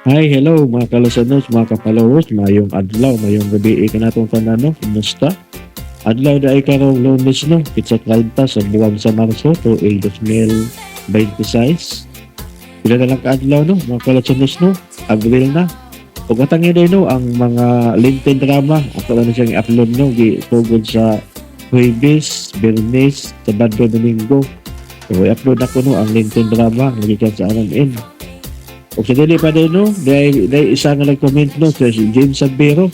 Hi, hello mga kalasanos, mga kapaloros, mayong adlaw, mayong gabi ka natong tanano, kumusta? Adlaw na ay karong Lunes no, pitsa 30 sa buwan sa Marso, tuig 2026. Pila na lang ka-adlaw no, mga kalasanos no, Abril na. Ug atang yun no, ang mga LinkedIn drama, ako na siyang i-upload no, tugod sa Huwebes, Bernes, Sabado, Domingo. So, i-upload ako no, ang LinkedIn drama, nagikan sa RMN. O sa dili pa din, no? Dahil isa nga nag-comment, no? Si James Sabero.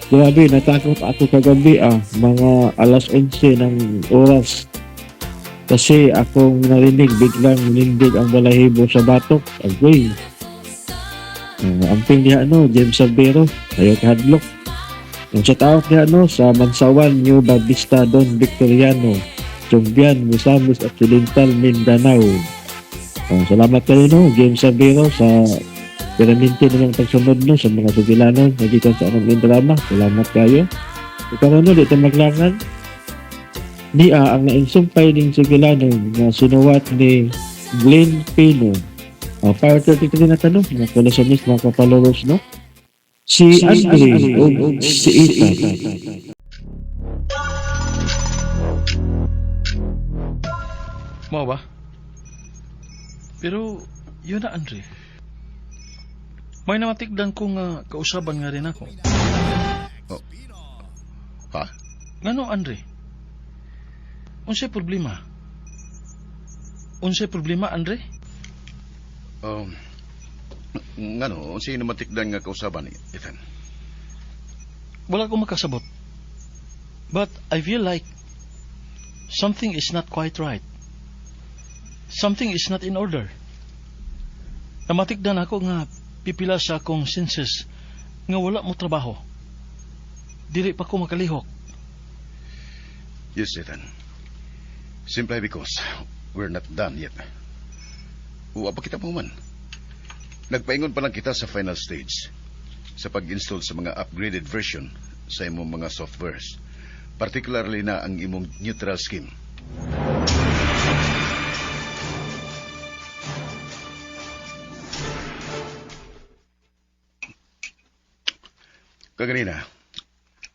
Grabe, natakot ako kagabi, mga alas 11 ng oras. Kasi akong narinig, biglang nindig ang balahibo sa batok. Agoy. Amping niya, no? James Sabero. Ayaw kahadlok. Ang sa tao niya, no? Sa Mansawan, New Bautista, Don Victoriano, Chongbian, Misamis, Occidental, Mindanao. Salamat kayo no, James Sabero sa pinaminti ng pagsunod no sa mga sugilanon nagikan sa anong drama. Salamat kayo. Ikaw no, dito maglangan. Ang nainsumpay ng sugilanon na sinuwat ni Glenn Pino. Fire 33 na tanong, mga kalasanis, mga kapaloros no. Si Andre o si Ethan. Mo ba? Pero, yun na, Andre. May namatikdan ko nga kausaban nga rin ako. Oh. Ha? Ngano, Andre? Unsay problema? Unsay problema, Andre? Ngano, sino matikdan nga kausaban ni Ethan? Wala ko makasabot. But I feel like something is not quite right. Something is not in order. Namatikdan ako nga pipila sa akong senses nga wala mo trabaho. Dili pa ko makalihok. Yes, Ethan. Simply because we're not done yet. Uwa pa kita mo man. Nagpaingon pa lang kita sa final stage sa pag-install sa mga upgraded version sa imong mga softwares. Particularly na ang imong neutral scheme. Kaganina,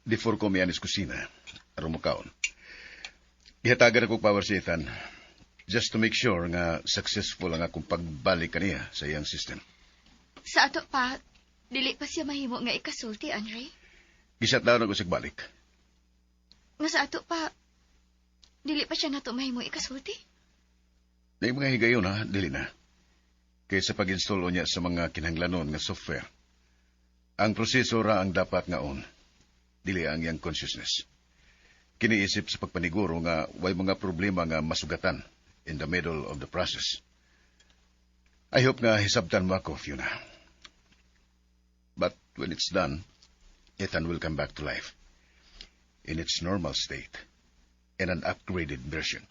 before ko may anis kusina, aron mo kaon. Ihatagan ako power si Ethan, just to make sure nga successful ang akong pagbalik kaniya sa iyang system. Sa ato pa, dili pa siya mahimo nga ikasulti, Andre. Gisat daw na ko sigbalik. Nga sa ato pa, dili pa siya nato mahimo ikasulti. Na yung mga higayon ha, dili na. Kaya sa pag-install niya sa mga kinahanglanon nga software, ang proseso ra ang dapat nga on, dili ang iyang consciousness. Kiniisip sa pagpaniguro nga way mga problema nga masugatan in the middle of the process. I hope nga hisabtan mo ako, Fiona. But when it's done, Ethan will come back to life in its normal state in an upgraded version.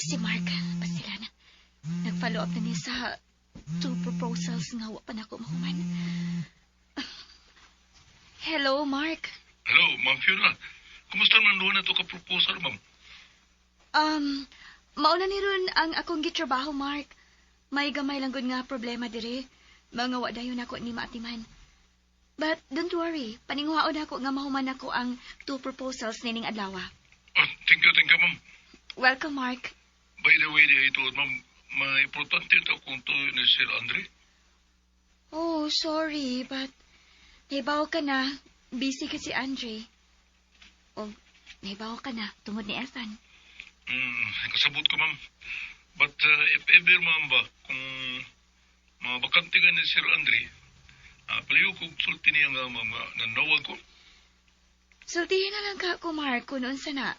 Si Mark, pasila na. Nag-follow up na niya sa 2 proposals nga wa pa nako mahuman. Hello, Mark. Hello, Ma'am Fiona. Kumusta man doon na ito ka-proposal, ma'am? Mauna ni ron ang akong gitrabaho, Mark. May gamay lang gud nga problema dire. Mga wa dayon ako ni maatiman. But don't worry, paninguhaon ako nga mahuman ako ang 2 proposals nining adlaw. Thank you, ma'am. Welcome, Mark. By the way, ito, ma'am, may importante ito kung ito ni Sir Andre. Oh, sorry, but naibaw ka na. Busy ka si Andre. O, naibaw ka na. Tungod ni Ethan. Kasabot ko, ma'am. But if ever, ma'am ba, kung mabakante ka ni Sir Andre, palayo kong sulti niya nga, ma'am, nanawag ko. Sultihin na lang ka ako, Mark, kung noon sana.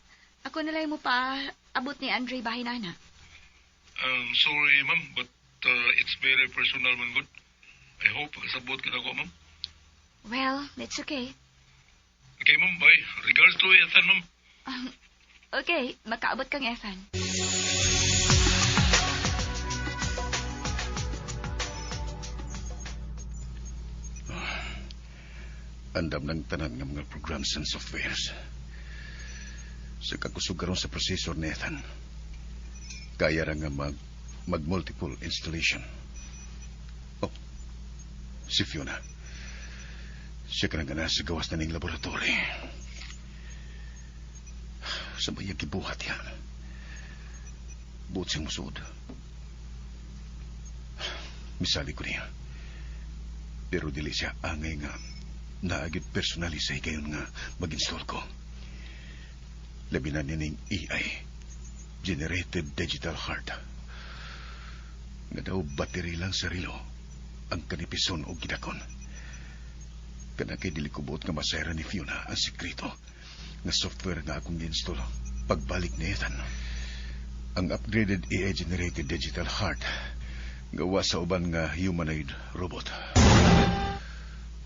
Ako na lang mo pa abot ni Andre bahay nana. Sorry, ma'am, but it's very personal, man, good. I hope kasabot ka na ko, ma'am. Well, that's okay. Okay, ma'am, bye. Regards to Ethan, ma'am. Okay, makaabot kang Ethan. Andam ng tanan ng mga programs and softwares. Sa kakusog karon sa processor ni Ethan, kaya ra nga mag-multiple installation. Oh, si Fiona. Siya ka nga sa gawas na ning laboratory. Sa bayang kibuhat yan. Buot siyang musod. Misali ko niya. Pero dili siya angay nga naagid personalisay kayon nga mag-install ko. Labi na nining AI, Generated Digital Heart. Nga daw battery lang sa rilo ang kanipison o gidakon. Kana kay dili ko buot nga masayra ni Fiona ang sikreto nga software nga akong gi-install pagbalik ni Ethan. Ang upgraded AI Generated Digital Heart gawa sa uban nga humanoid robot.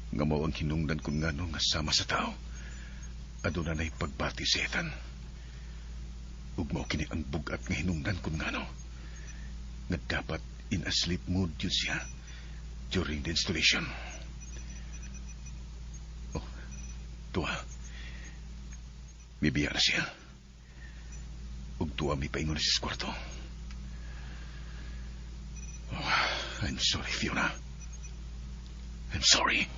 Nga mao ang hinungdan kung ngano nga sama sa tao. Aduna na'y pagbati si Ethan. Ug mao kini ang bugat nga hinungdan kung ngano. Nga dapat in a sleep mode yun siya during the installation. Oh, tuwa. Bibiya na siya. Ug tuwa mi paingon na siya sa kwarto. Oh, I'm sorry, Fiona. I'm sorry.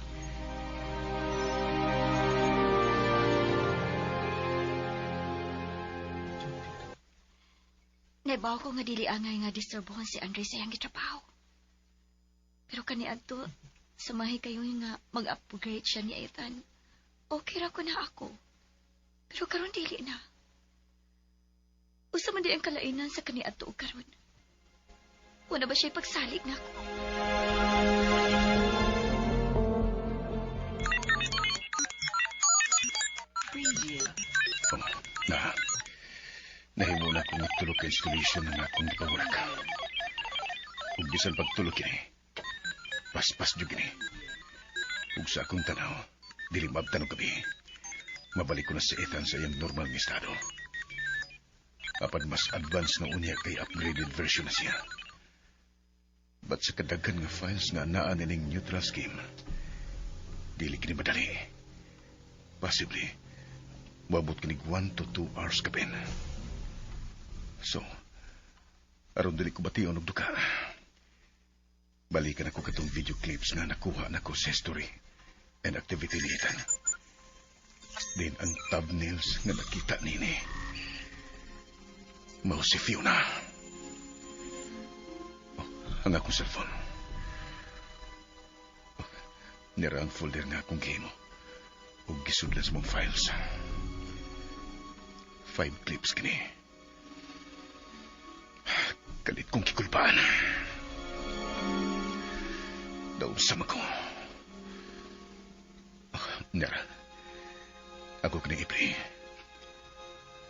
Naibaw ko nga dili angay nga disturbohan si Andre sa iyang gitrabaho. Pero kaniadto, samahi kayo nga mag-upgrade siya ni Ethan. Okay ra ko na ako. Pero karon dili na. Usa man di ang kalainan sa kaniadto ug karon. Wala ba siya pagsalig na ako? Nahimo na akong magtulog ka installation na akong ipawarak. Ug bisan pagtulog kini, paspas jud kini. Ug sa akong tanaw, dili mabtan og gabi. Mabalik ko na si Ethan sa iyang normal nga estado. Apan mas advanced na unya kay upgraded version na siya. But sa kadaghan nga files nga naa ning neutral scheme, dili kini madali. Possibly, mabot kini 1 to 2 hours kapin. So, aron dili ko bation og duka. Balikan ako katong video clips nga nakuha nako sa history and activity ni Ethan. Then ang thumbnails nga nakita nini. Mao si Fiona. Oh, ang akong cellphone. Oh, nira ang folder nga akong gihimo. Ug gisudlan sa mong files. 5 clips kini. Kalit kong kikulpaan. Daw sama ko. Oh, nara. Ako kini ipre.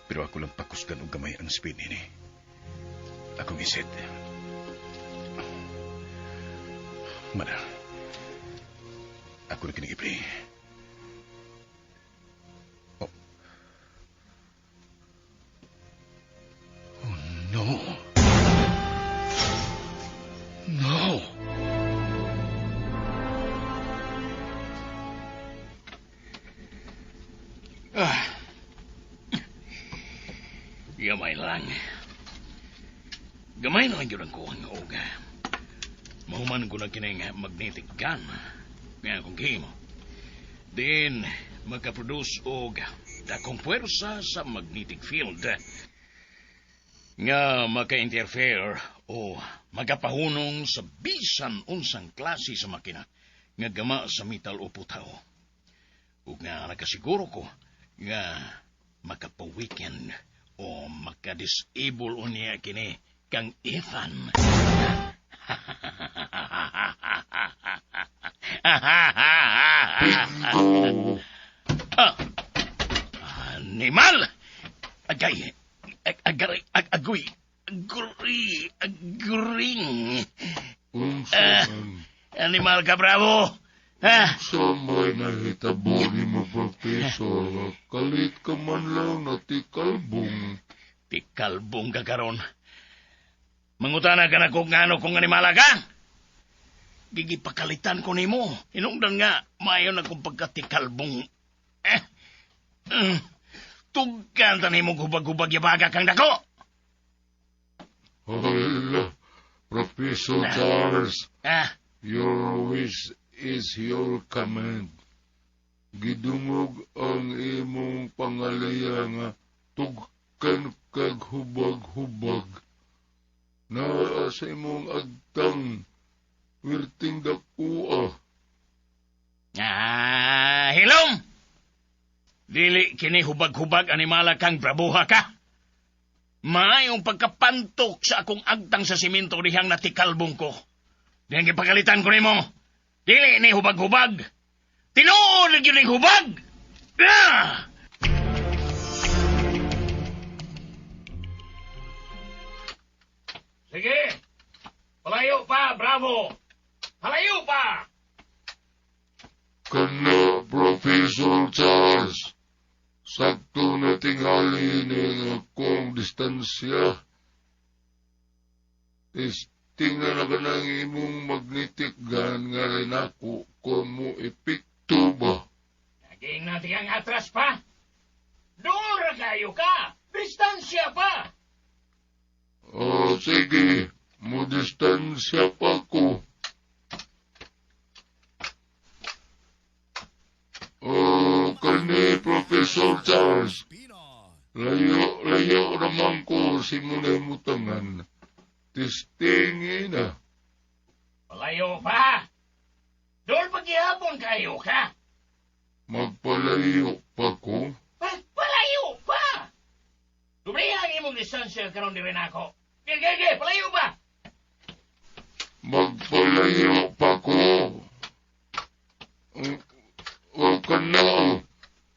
Pero ako lang pakusgan og gamay ang speed nini. Akong iset. Mana. Ako na kini ipre. Oh. Oh no. No! Gamay lang. Gamay na lang yun ang kuhang oga. Mahuman ko na kining magnetic gun. Nga kung himo. Then, magkaproduce og dakong puwersa sa magnetic field. Nga maka-interfere o magapahunong sa bisan unsang klase sa makina nga gama sa metal o putaw. Ug nga nakasiguro ko nga makapaweekend o makadisable unya kini kang Ethan. Animal! Agay! Agoy! Aguring! Animal ka, bravo! Ha? Sa may nahitabo ni mo, Professor, kalit ka man lang na tikalbong. Tikalbong ka karon. Mangutana ka na kung ano kung animala ka? gigipakalitan ko nimo. Hinungdan nga, mayon akong pagkatikalbong. Tugkan ta nimo hubag-hubag yabaga kang dako. Hala, Professor Charles, Ah, your wish is your command. Gidungog ang imong pangalaya nga tugkan kag hubag-hubag. Naa sa imong agtang wirting dakua. Hilom! Dili kini hubag-hubag animala kang brabuha ka. Maayong pagkapantok sa akong agtang sa simento dihang natikalbong ko. Dihang gipagalitan ko nimo. Dili ni hubag-hubag. Tinuod yun ni hubag! Ah! Sige! Palayo pa, bravo! Palayo pa! Kana, Professor Charles. Sakto na tingali ng akong distansya. Tingnan na ka ng imong magnetic gun nga rin ako kung mo epekto ba. Naging natin ang atras pa. Doon kayo ka! Distansya pa! Sige, mo distansya pa ko. Kani, Professor Charles. Layo naman ko si Munay Mutangan. Testingin na. Palayo pa! Doon paghihapon kayo ka! Magpalayo pa ko. Palayo pa! Dublihan imong distansya karon di rin ako. Gege, palayo pa! Magpalayo pa ko. Kana.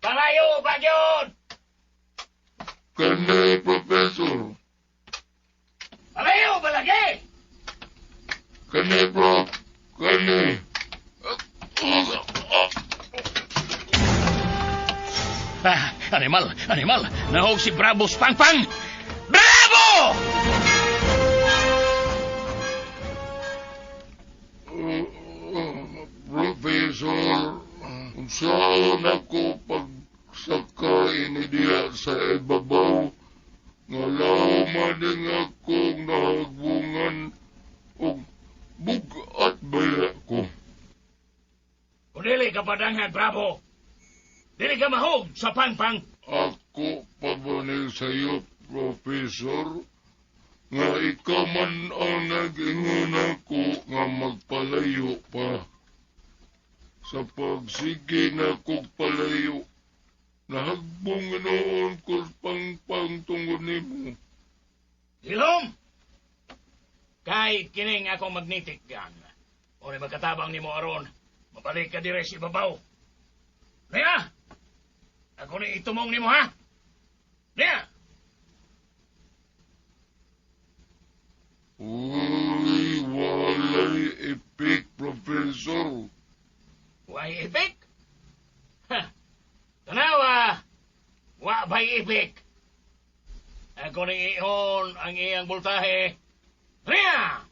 Palayo pa yun! Kana, Professor. Palayo pa lagi! Kana, Prof. Kana. Animal! Nahog si Bravo Spangpang! Bravo! Professor, saan ako pagsakain diya sa ibabaw? Ngalaman din akong nahagbungan o bugat baya ko. Kung dili ka padanghan, Bravo! Dili ka mahog sa Pangpang! Ako pabanil sa iyo, Professor, nga ikaw man ang nag-ingon ako nga magpalayo pa. Sa pagsige na kong palayo, nahagbong noon ko Pangpang tungod nimo. Hilom! Kahit kining akong magnetic gun, o na magkatabang ni mo aron, mabalik ka dire sa ibabaw. Naya! Ako ni itumong ni mo, ha? Naya! Uy, walay epik, Professor. Why ipik? Ha! Tanawa! Wa ba'y ipik? Ako ni iyon ang iyang voltahe. Naya!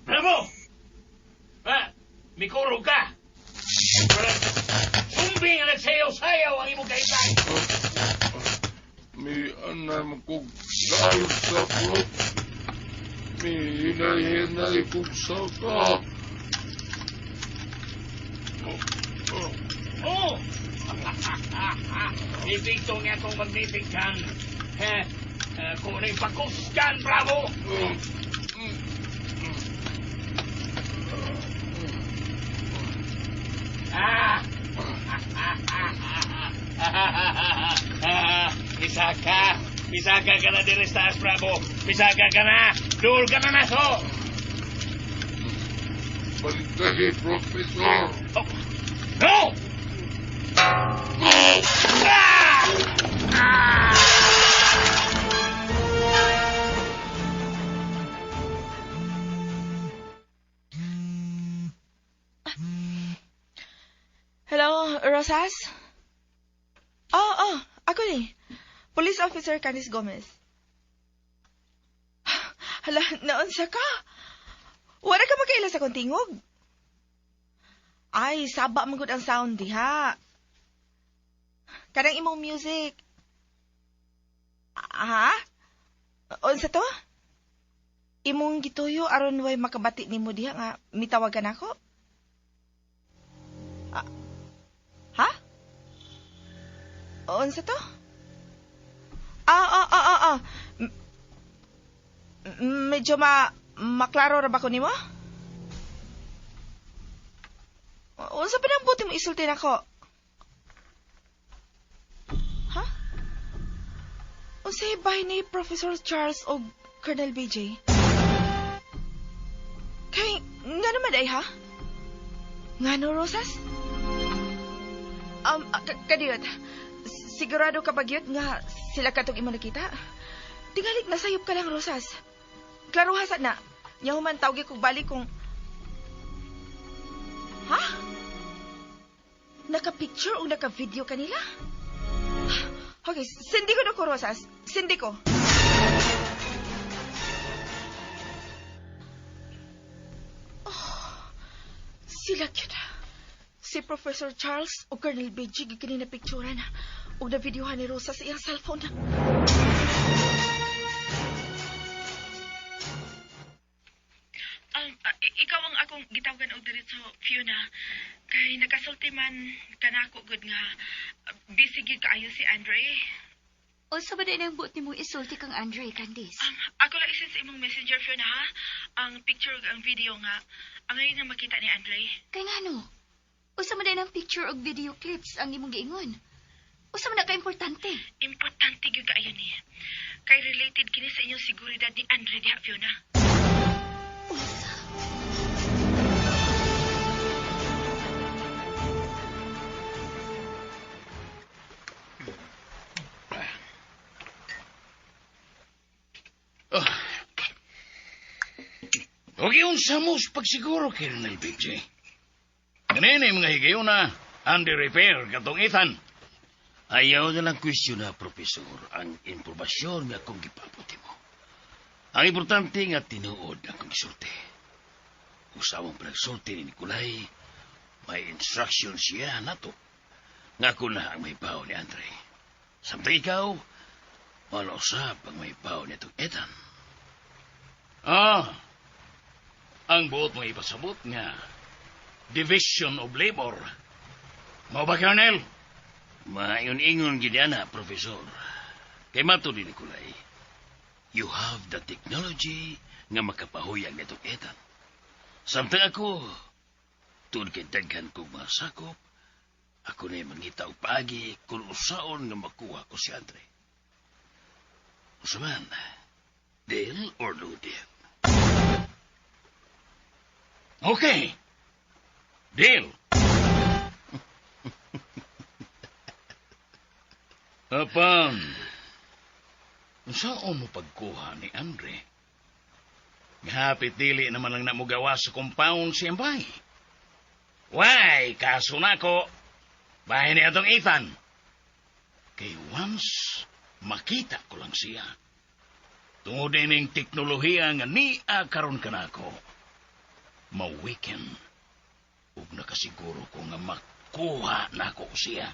Bravo! Mikurog ka! Sumbing ang nagsayaw-sayaw ang imong kaitan! May anam kong dahil sa Prof. May hinay-hinay kong saka. Oh! Ibigto nga kung magnitigkan. Kung na'y pakuskan, Bravo! Misaka ka na din sa Bravo. Misaka ka na. Dool ka na naso. Balik Professor. Oh. No! Hello, Rosas? Oh, ako ni. Police Officer Candice Gomez. Hala, naunsa ka? Wala ka magkaila sa kong tingog. Ay, saba man gud ang sound diha. Kanang imong music. Ha? Unsa to? Imong gituyo aron way makabati nimo diha nga mitawagan ako? Ha? Unsa to? Medyo maklaro ra ba ko nimo? Unsa pa nang buti mo isulti nako? Ha? Unsay bahay ni Professor Charles o Colonel BJ? Kay nga naman ay ha? Ngano, Rosas? Kadiyot, sigurado ka ba gyud nga sila katong imo nakita? Tingalig nasayop ka lang, Rosas. Klaro hasa na. Nyahuman tawgi kog balik kung... Ha? Naka-picture o naka-video kanila? Okay, sindi ko na ko, Rosas. Sindi ko. Sila kyun. Si Professor Charles o Colonel BJ gigini na picturean o na videohan ni Rosa sa iyang cellphone. Ikaw ang akong gitawagan og diretso, Fiona. Kay nakasulti man kanako gud nga busy gid kaayo si Andre. Unsa ba din ang buot nimo isulti kang Andre, Candice? Ako lang isin sa imong messenger, Fiona, ha? Ang picture ug ang video nga ang ngayon nga makita ni Andre. Kay ngano? Unsa man din ang picture ug video clips ang imong giingon? Unsa man na ka-importante? Importante gyud kaayo ni. Kay related kini sa inyong seguridad ni Andre diha, Fiona. Unsa? Huwag yung samos pagsiguro, Colonel BJ. Ganun yung mga higayon na under repair katong Ethan. Ayaw na lang question na, Profesor, ang impormasyon nga akong gipaputi mo. Ang importante nga tinuod akong isulti. Usawang pinagsulti ni Nicolay, may instruction siya na to. Nga ako na ang may baon ni Andre. Samtang ikaw, wala usap ang may baon ni itong Ethan. Ang buot mo ipasabot nga Division of Labor. Mao ba, Colonel? Mayon-ingon gid ana, Professor. Kay mato ni Nicolay, you have the technology nga makapahuyag nitong Ethan. Samtang ako, tungod kay daghan kong mga sakop, ako na mangita og paagi kung usaon nga makuha ko si Andre. Usaman, deal or no deal? Okay. Deal. Apan, saan mo pagkuha ni Andre? Hapit dili naman lang na mo gawa sa compound siyang bahay. Why, kaso na ko, bahay ni atong Ethan. Kay once, makita ko lang siya. Tungod din ng teknolohiya nga niya karon ka na ako. Ma-weekend. Ug nakasiguro ko nga makuha na ako siya.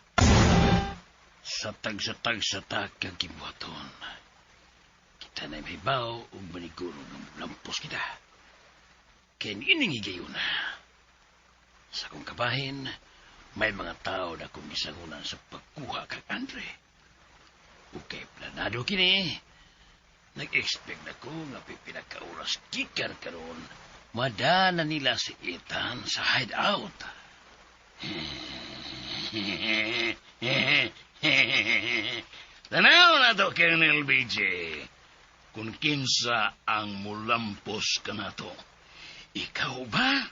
Satag-satag kang kibuhaton. Kita na may baw ug maniguro ng lampos kita. Ken ining higayon na. Sa kong kabahin, may mga tao na kong isangunan sa pagkuha kag Andre. Ug kay planado kini, nag-expect na ko nga pipinagkauras kikar karon, madana nila si Ethan sa hideout. Tanaw na to, Colonel BJ. Kung kinsa ang mulampos ka na to, ikaw ba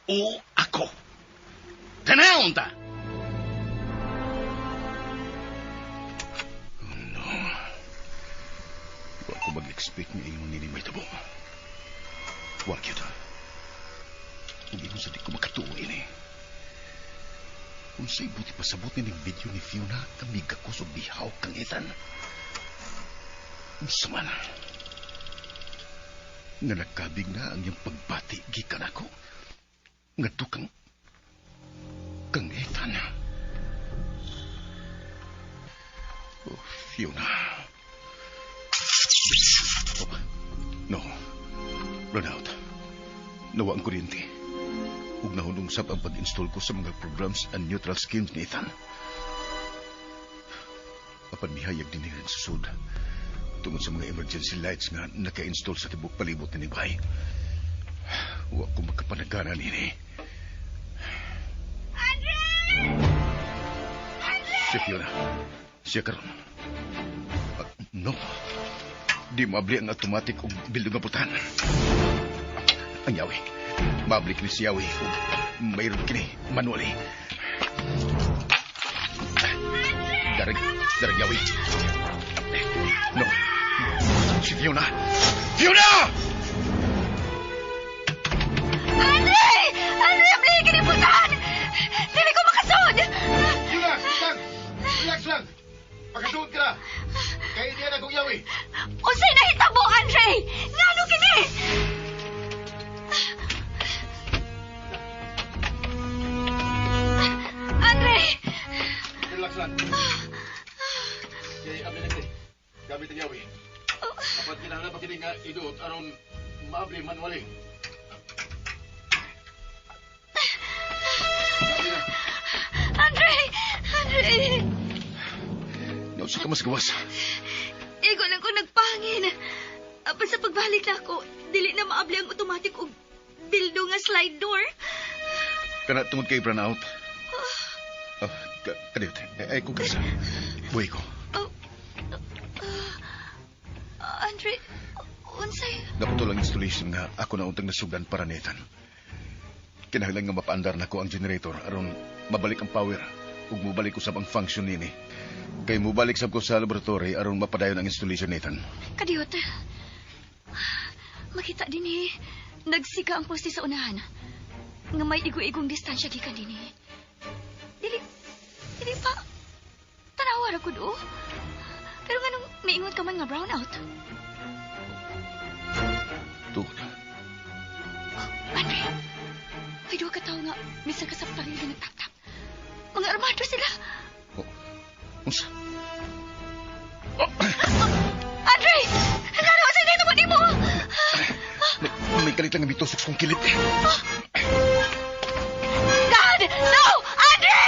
o ako? Tanaw ta! No. Huwag ko mag-expect ni ingon nini may tabo. Huwag yun. Hindi mo sa di ko makatuo ini. Kung sa'y buti pasabot ni ng video ni Fiona, kamiga ko sa bihaw kang Ethan. Saman. Nga nagkabig na ang iyong pagbati gikan ako. Nga tukang kang Ethan. Oh, Fiona. Oh, no. Run out. Nawa ang kuryente. Ug nahunungsap ang pag-install ko sa mga programs and neutral schemes ni Ethan. Apan mihayag din ang susod tungod sa mga emergency lights nga naka-install sa tibok palibot ni Bay. Wa ko makapanagana nini. Si Fiona. Siya karon. No. Di maabli ang automatic o bildong nga putahan. Ang yawi. Maabli kini si yawi o mayroon kini manuali. Darag yawi. No. Si Fiona. Fiona! Andre! Andre, abli ka ni putahan! Dili ko makasod! Relax lang! Relax lang! Pagkasuot ka na! Kaya hindi na kong yawi! Unsay nahitabo, Andre! Ngano kini? Andre! Relax lang. Kaya abli na kini. Gamit ang yawi. Dapat kinahanglan pa kini nga iduot aron maabli manuali. Andre! Andre! Nausa ka mas gawas. Igo lang ko nagpangin. Apan sa pagbalik na ako, dili na maabli ang automatic o bildo nga slide door. Kana tungod kay brown out. Oh, kadit. Ay ko kasa. Buhay ko. Andre, unsay? Naputol ang installation nga ako na untang nasugan para netan. Kinahanglan nga mapaandar na ko ang generator aron mabalik ang power ug mubalik usab ang function nini. Kay mubalik sab ko sa laboratory aron mapadayon ang installation netan. Kadiyot. Makita din nagsiga ang poste sa unahan. Nga may igo-igong distansya gikan din Dili pa. Tanawa ra ko do. Pero nganong maingon ka man nga brownout? Tugod. Andre, may duha ka tao nga misa ka sa paril nga nagtap-tap. Mga armado sila. Unsa? Andre! Nanawa sa dito mo di mo! May kalit lang ang bitusok kong kilid. God! No! Andre!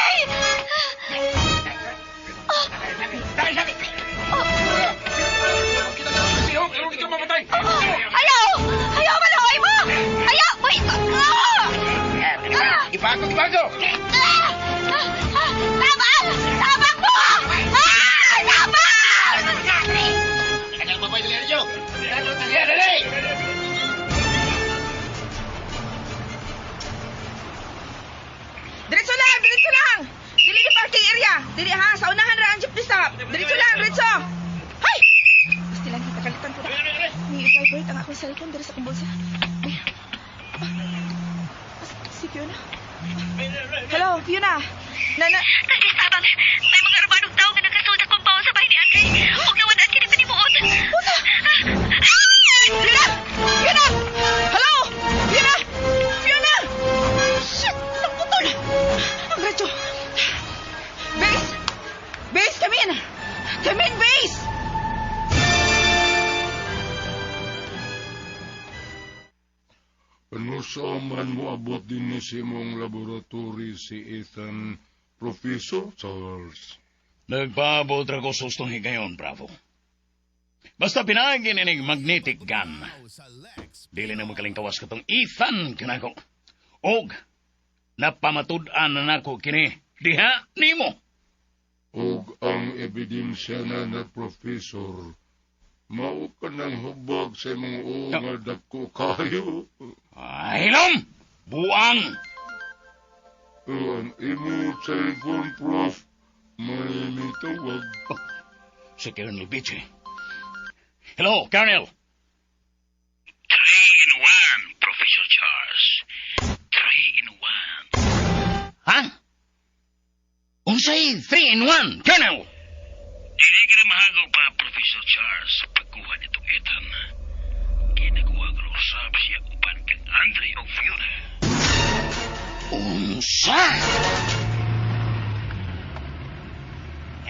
Ayaw! Ayaw malahoy mo! Ayaw! Uy! Ibago! Tabang! Tabang mo! Diretso lang! Diretso lang! Dili ni parking area! Dili ha! Sa unahan ra ang jeepney stop! Diretso lang! Diretso! Hay! Basta lang kita kalitan ko na. May vibrate ang akong cellphone dito sa kumbulsa. Ay. Si Fiona? Hello, Fiona? Kagistaban, may mga armadong tao nga nagkasuot sa compound sa bahay ni Andre. Huwag na wadaan kini panimuot. Una! Fiona! Fiona! Hello! Fiona! Fiona! Shit! Naputol! Ang radyo! Base! Base, come in! Come in, Base! Ano saan mo abot din ni sa imong laboratory si Ethan, Professor Charles? Nagpaabot ra ko sa ustong higayon, Bravo. Basta pinagin ining magnetic gun. Dili na makalingkawas katong Ethan kanako. Og, napamatud-an na nako kini. Diha, nimo. Og ang ebidensya na Professor, mao ka ng hubag sa imong nga dako kayo. Hilom! Buang! Ang imo cellphone, Prof, may mitawag. Si Colonel Beachy. Hello, Colonel. 3-in-1, Professor Charles. 3-in-1. Ha? Unsay 3-in-1, Colonel? Dili ka na mahagaw pa, Professor Charles. nakuha nitong Ethan. Ginakuha ko usab siya uban kang Andre o Fiona. Unsa?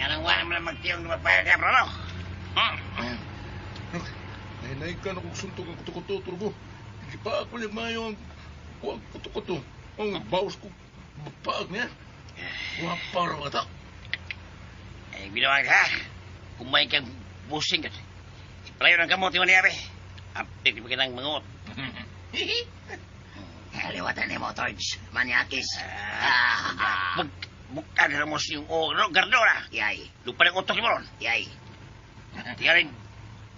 Yan ang wala mo na magtiyong lumapaya ka, bro. Nahinay ka na kung suntog ang kuto-kuto, Turbo. Hindi pa ako mayo ang kuwag kuto-kuto. Ang bawas ko, paag niya. Wapar ka ta. Ay, binuwag ka. Kumain kang busing ka. Palayo ng kamot yung nangyari. Apik mo kitang mangot. Liwatan ni mo, Torge. Maniakis. Bukan ramos yung gardora. Yay. Lupa ng utok mo ron. Yay. Tiyarin.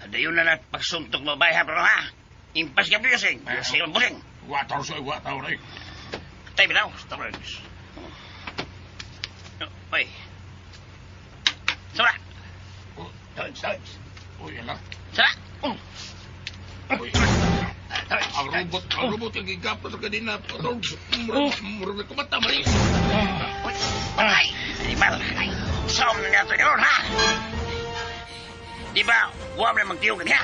Ada yun na pagsuntok mo ba, ha, bro, ha? Impas ka busing. Busing ang busing. Wataw sa'yo, wataw na eh. Tayo binaw, Torge. Oy. Sara. Torge. Uy, yan lang. Sara. Uy. Ang robot yung gigapos sa kanina. Murag na kumata, Maris. Uy. Ay. Animal. Ay. Saan na nato yun, ha? Di ba, huwag na magtiyog niya.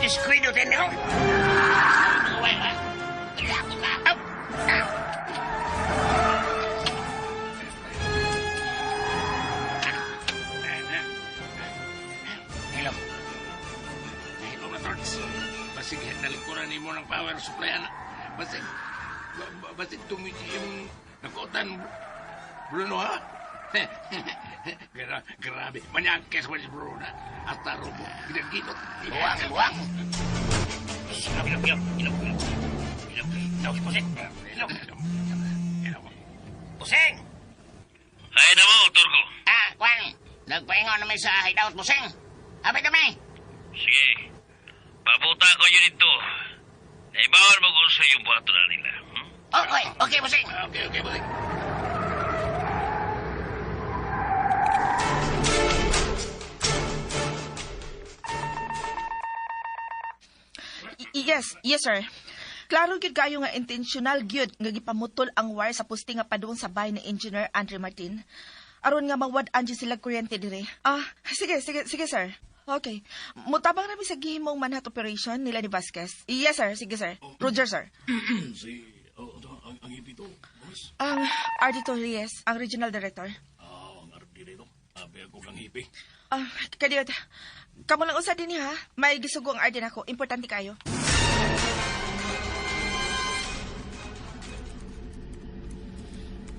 Disquiddo din yun. Hello. Hello na, Torts. Basig, nalikuran mo ng power supply, anak. Basig tumiti yung nakutan, Bruno, ha? Grabe. Manyangkes mo si Bruno. Hasta robo. Ginagilot. Buwang. Ilok. Pusing! Ay na mo, Turgo. Kwan. Nagpaingon naman sa hideout, Pusing. Hapit kami. Sige. Pabuta ko yun ito. Naibawal mo kung sa yung buhato na nila. Okay, Pusing. Okay, balik. Yes, sir. Klaro gyud kayo nga intentional gyud nga gipamutol ang wire sa poste nga padung sa bahay ni Engineer Andre Martin. Aron nga mawad-an gyud sila kuryente dire. Sige, sir. Okay. Mutabang namin sa gihimong manhunt operation nila ni Vasquez. Yes, sir. Sige, sir. Roger, sir. Ang ipito, boss. Ang Ardito Reyes, ang regional director. Ang arti dito. Abi ako kang hipi. Kadiyot. Kamu lang usa din ha. May gisugo ang Arden ako. Importante kayo.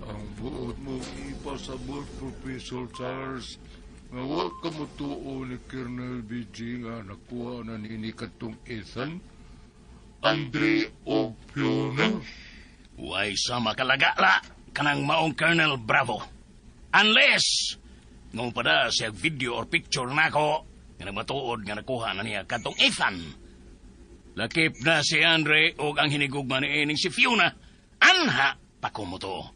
Ang buot mo ipasabot, Professor Charles. Nga wag ka mo tuo ni Colonel BG nga nakuha na ni katong Ethan, Andre o Fiona. Huwag sa makalagala kanang maong Colonel Bravo. Unless, nung pada siya video or picture na ako, nga nagmatuod nga nakuha na niya katong Ethan. Lakip na si Andre o ang hinigugma ni Ening si Fiona. Anha pa ko mo to.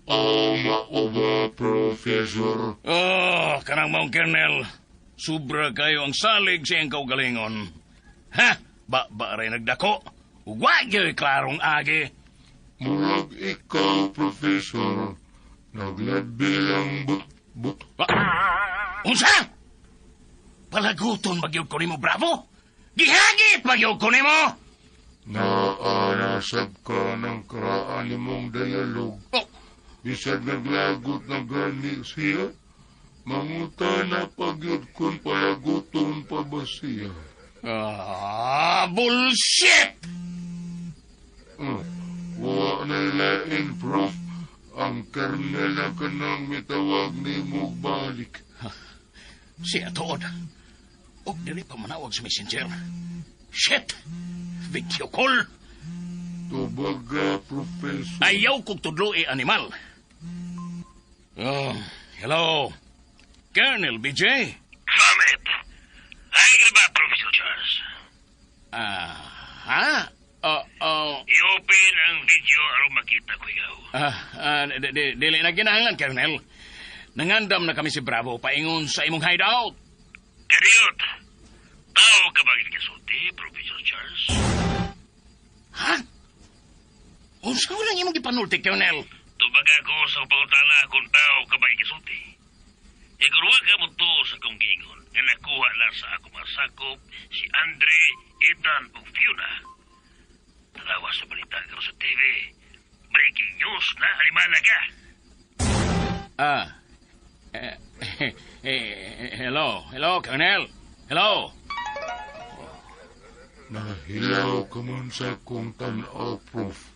Mauba, Professor. Kanang maong Colonel, sobra kayo ang salig sa iyang kaugalingon. Ha? Ba rin nagdako? Huwag yo'y klarong agi. Murag ikaw, Professor. Naglabi lang but. Unsa? Palaguton magyog ko nimo, Bravo? Gihagit magyog ko nimo? Naanasab ka ng karaan mong dialog. Bisag naglagot na gani siya, manguta na pagyod kung palaguton pa ba siya. Bullshit! Wa na lain, Prof. Ang kernel na kanang mitawag ni mo balik. Siya tood. O dili pa manawag sa messenger. Shit! Video call! Tubaga, Professor. Ayaw kong tudlo animal. Hello. Colonel BJ? Summit. Ay, iba, Professor Charles. I-open ang video aron makita ko ikaw. Dili na ginahangan, Colonel. Nangandam na kami si Bravo paingon sa imong hideout. Kariot, tao ka ba kasulti, Professor Charles? Ha? Unsa lang imong gipanulti, Colonel? Tubag ako sa pangutana kung tao ka ba kasulti. Igurwa ka mo to sa kong gingon nga nakuha na sa ako masakop si Andre, Ethan ug Fiona. Tanawa sa balita ka sa TV. Breaking news na alimana ka. Hello, Colonel. Hello. Nahilaw ka man sa kong tanaw, Prof.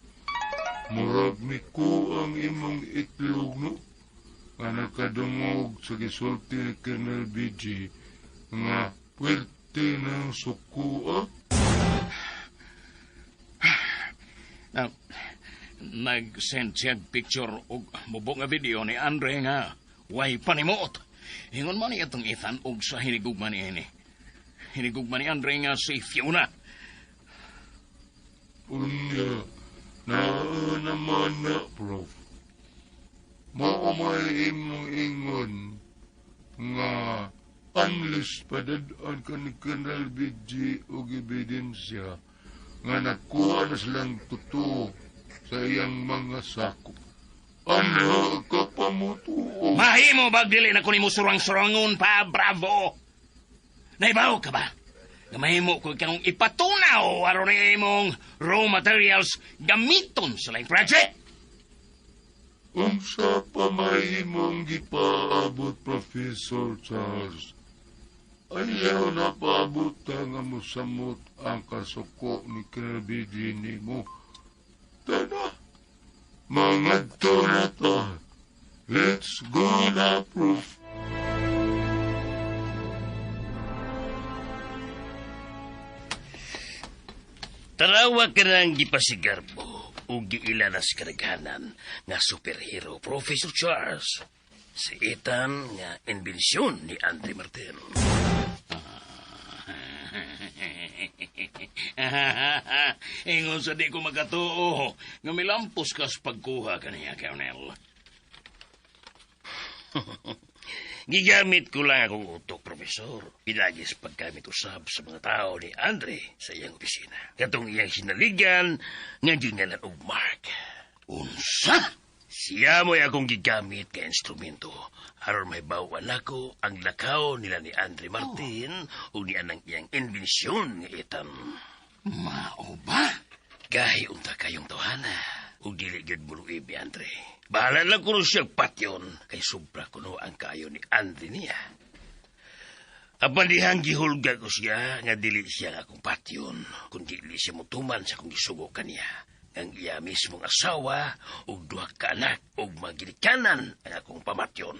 Murag mi ko ang imong itlog, no? Nga nakadungog sa gisulti ni Colonel BG nga pwerte ng sukua. Nag-send siya picture og mubok nga video ni Andre nga way panimuot. Ingon man itong Ethan og sa hinigugman ni ini. Hinigugman ni Andre nga si Fiona. Unya, naman na, Prof. Maumay imong ingon nga unless padadaan ka ni Colonel BG og ebidensya nga nakuha na silang totoo sa iyang mga sakop. Ano ka pa mo tuo? Mahimo bagdili na kunin mo surang-surangon pa, bravo! Naibaw ka ba? Nga mahimo ko kang ipatunaw aron na imong raw materials gamiton sa laing project. Unsa pa mahimong gipaabot, Professor Charles? Ayaw na paabot nga musamot ang kasuko ni Colonel BG nimo. Tana, mangadto na to. Let's go na, Prof. Tarawa ka ng gipasigar mo o giilanas karaganan nga superhero, Professor Charles. Si Ethan nga inbensyon ni Andre Martin. Ingon sa di ko magatuo nga milampos ka sa pagkuha kaniya, Colonel. Gigamit ko lang akong utok, Profesor. Pinagis paggamit usab sa mga tao ni Andre sa iyang opisina. Katong iyang sinaligan nga gingalan og Mark. Unsa? Siya mo'y akong gigamit ka instrumento aron may bawan ako ang lakaw nila ni Andre Martin o ni anang iyang inbensyon nga Ethan. Mao ba? Gahi unta kayong tawhana o dili gyud muluib ni Andre. Bahala lang kuno siya patyon kay sobra kuno ang kayo ni Andre niya. Apan dihang gihulga ko siya nga dili siya akong patyon kundi dili siya mutuman sa akong gisugo kaniya. Ang iya mismong asawa ug duha ka anak ug magilikanan ang akong pamatyon.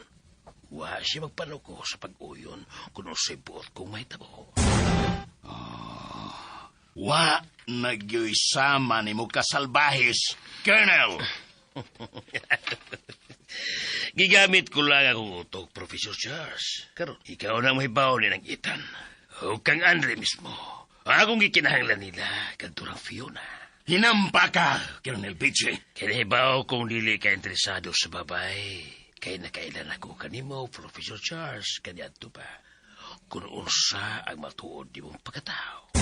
Wa siya magpanuko sa pag-uyon kuno sa'y buot kong may tabo. Wa nagyoy sama ni mo kasalbahis, Colonel. Gigamit ko lang akong utok, Professor Charles. Karon, ikaw na mahibaw ni ng Ethan. O kang Andre mismo. Akong gikinahanglan nila, kanturang Fiona. Hinampa ka, Colonel BG. Kinahibaw kung dili ka interesado sa babae. Kaya nakailan ako kanimo, Professor Charles, kanyanto pa. Kung unsa ang matuod di mong pagkatao.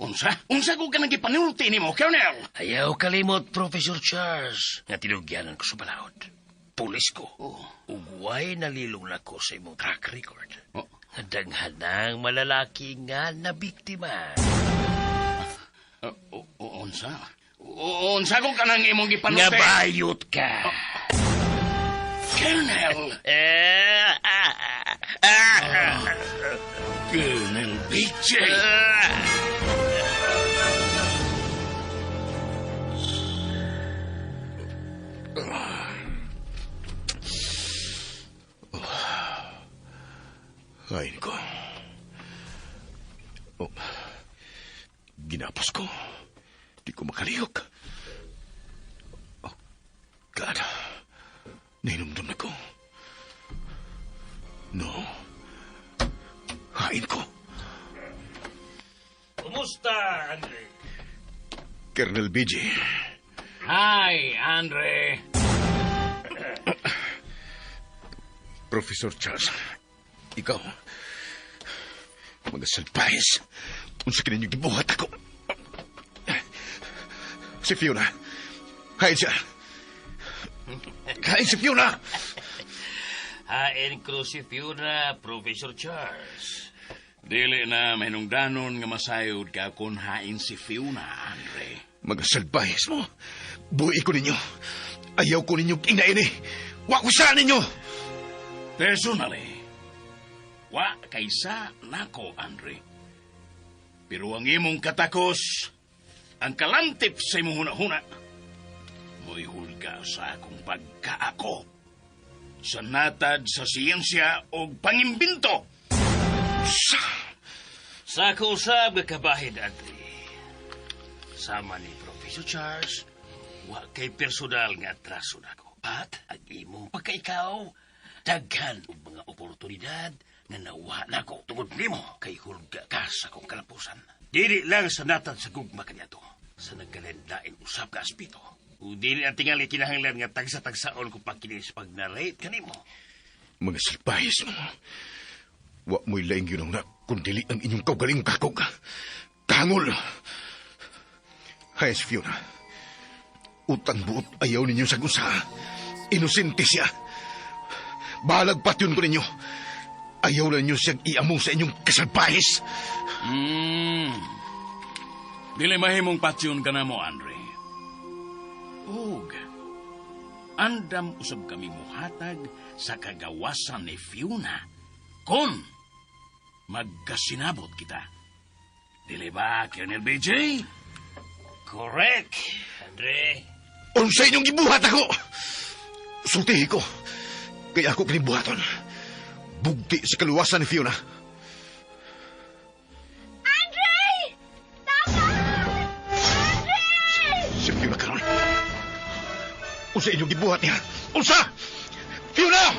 Unsa? Unsa ko ka nagipanulti ni mo, Colonel? Ayaw kalimot, Professor Charles, nga tinugyanan ko sa balahod. Pulis ko. Ugway nalilong na ko sa imong track record. Daghanang malalaki nga na biktima. Unsa? Unsa ko ka nang imong gipanulti? Nga bayot ka. Colonel! Colonel BJ! Hain ko. Ginapos ko. Di ko makalihok. Oh, God. Nainumdum na ko. No. Hain ko. Kumusta, Andre? Colonel BG. Hi, Andre. Professor Charles. Ikaw. Mga salpahis. Unsa kininyo gibuhat ako. Si Fiona. Hain siya. Hain si Fiona. Hain ko si Fiona, Professor Charles. Dili na mahinungdanon nga masayod ka kung hain si Fiona, Andre. Mga salbayes mo. Buhi ko ninyo. Ayaw ko ninyo kinain eh. Wa ko sa ninyo. Personally, wa kaysa nako, Andre. Pero ang imong katakos, ang kalantip sa imong huna-huna, mo'y hulga sa akong pagkaako. Sa natad sa siyensya o pangimbinto. Sa kausab nga kabahid, Andre. Sama ni Professor Charles, wa kay personal nga atraso nako. At ang imong pagkaikaw, daghan og mga oportunidad nga nawa nako tungod nimo kay hulga ka sa kong kalapusan. Dili lang sa natad sa gugma kaniadto, sa nagkalendain usab ka aspito. O dili ang tingali kinahanglan nga tagsa-tagsaon ko pagkinis pag narate kanimo. Mga salbayes mo. Wa mo'y laing yun na kundili ang inyong kaugaling kakog. Kangol! Hayes, Fiona. Utang buot ayaw ninyo sa gusa. Inosente siya. Balag patyon ko ninyo. Ayaw na ninyo siyang iamong sa inyong kasalbayes. Dili mahimong patyon ka na mo, Andre. Og, andam usab kami muhatag sa kagawasan ni Fiona kon magkasinabot kita. Dili ba, Colonel BJ? Correct, Andre. Unsa inyong gibuhat ako? Sultihi ko. Kaya ako kinibuhaton. Bugti sa kaluwasan ni Fiona. Andre! Tama! Andre! Si Fiona karon. Unsa inyong gibuhat niya? Unsa? Fiona!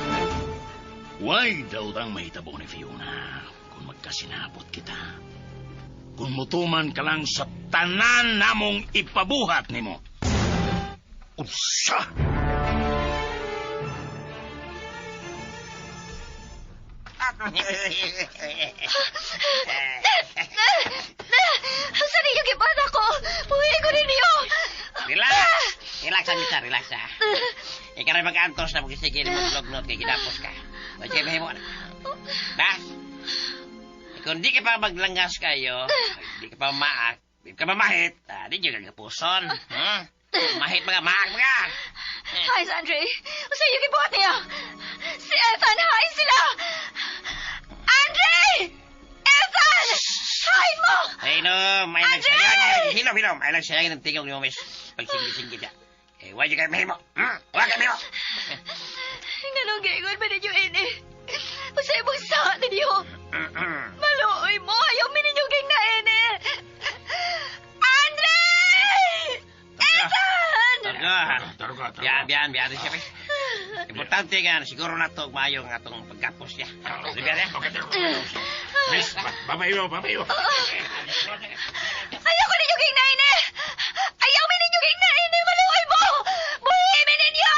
Why daw tang mahitabo ni Fiona kung magkasinabot kita? Kung mutuman ka lang sa tanan namong ipabuhat nimo. Unsa? Saan ninyo giban ako? Buhay ko ninyo! Relax! Relax, Amita, relax ha. Ikaw rin mag-antos na mag-isigil mo vlog kay ginapos ka. O siya mahimo na. Ba? Kung di ka pa maglangas kayo, di ka pa maak, di ka mamahit, di ka gapuson. Mahit mga maak mga. Hi, Andre. Saan yung gibuhat niya? Si Ethan, hi sila! Andre! Ethan! Hi mo! Ay no, may Andre! nagsayangan. Hilom, may nagsayangan ng tingog ni Momis. Pagsinggit-singgit niya. Eh, why ka mahimo? Wag ka mahimo! Ganong gingon ba ninyo ini? Sa ibang sa ninyo. Maluoy mo, ayaw mi ninyo ging na ini. Andre! Ethan! Targa. Biyan siya. Importante nga, siguro na ito, maayo nga itong pagkapos niya. Biyan ya? Miss, babayo. Ayaw ko ninyo ging na ini. Ayaw mi ninyo ging na ini. Maluoy mo! Buhay mi ninyo!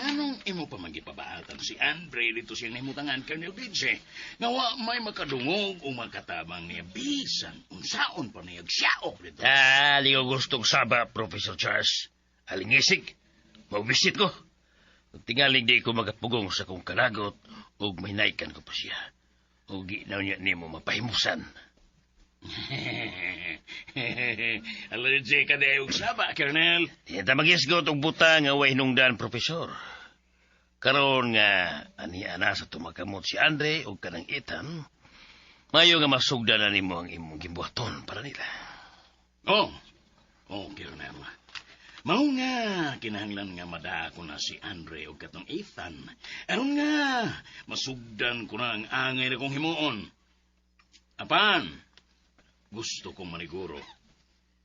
Anong imo pa magipabaatan si Andre dito siyang nahimutangan, Colonel BJ? Nawa may makadungog o makatabang niya bisan unsaon pa niya siyaok dito. Di ko gustong saba, Professor Charles. Alingisig, maubisit ko. Kung tingaling di ko magapugong sa kong kanagot, o may naikan ko pa siya. O ginaw niya ni mo mapahimusan. Allergy ka na yung saba, Colonel. Di ta magisgot og butang nga way hinungdan, Professor. Karon nga ani-ana sa tumakamot si Andre o kanang Ethan, mayo nga masugdan na nimo ang imong gimbuhaton para nila. Oh, Colonel. Mao nga, kinahanglan nga madako na si Andre o katong Ethan. Aron nga, masugdan ko na ang angay na kong himuon. Apan, gusto kong maniguro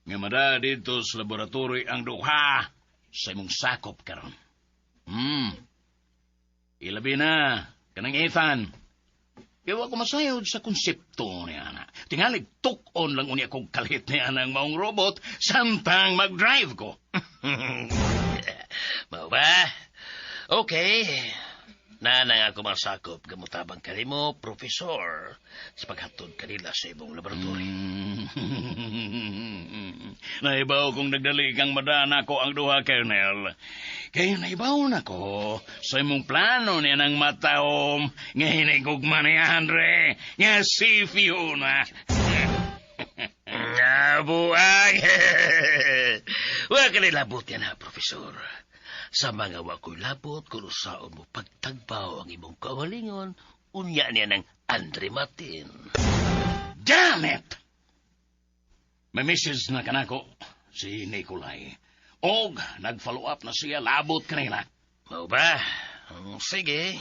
nga mada dito sa laboratory ang duha sa imong sakop karon. Ilabi na, kanang Ethan. Kaya ako masayod sa konsepto niya na. Tingalig tukon lang unya kong kalit niya ng maong robot samtang mag-drive ko. Mau ba? Okay. Nanang ako masakop gamutabang kanimo, Profesor, sa paghatod kanila sa ibong laboratory. Naibaw kung nagdali kang madana ko ang duha, Colonel. Kaya naibaw na ko sa imong plano niya ng matahom nga hinigugma ni Andre nga si Fiona. Nabuang! Huwag ka nilabot yan ha, Profesor. Sa mga wako'y labot, kung saan mo pagtagbaw ang imong kawalingon, unya niya ng Andre Martin. Damn it! May message na kanako si Nikolay. Og nag-follow up na siya labot kanina. Mau ba? Sige.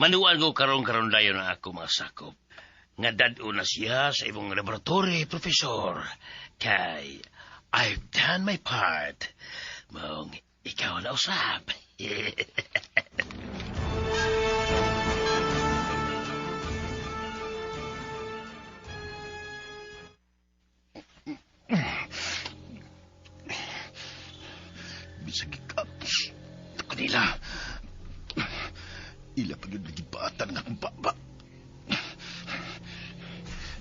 Manuan ko karon dayon na ako masakop. Nga dad-o na siya sa ibong laboratory, Profesor. Kay, I've done my part. Maong ikaw na usap. Bisag ikapos. Kanila. Ila pagigibatan ng akong baba.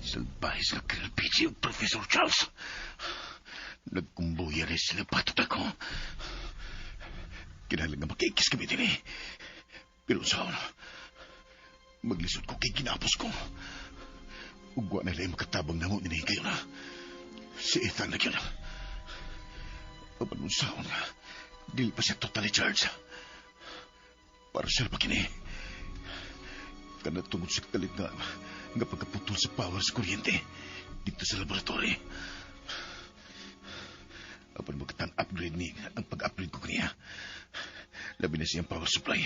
Salbahis na Colonel o Professor Charles. Nagkumbuya rin sila patot ako. Kinahanglan nga makikis kami din eh. Pero saan? Maglisod ko kay ginapos ko. Ugwa na lang makatabang na mo nini kayo na. Si Ethan na yun. Apan saan nga. Dili pa siya totally charged. Para siya pa kini. Kanatungod sa kaligtaan nga pagkaputol sa power sa kuryente dito sa laboratory. Apan magkatang upgrade ni ang pag-upgrade ko kaniya. Labi na siyang power supply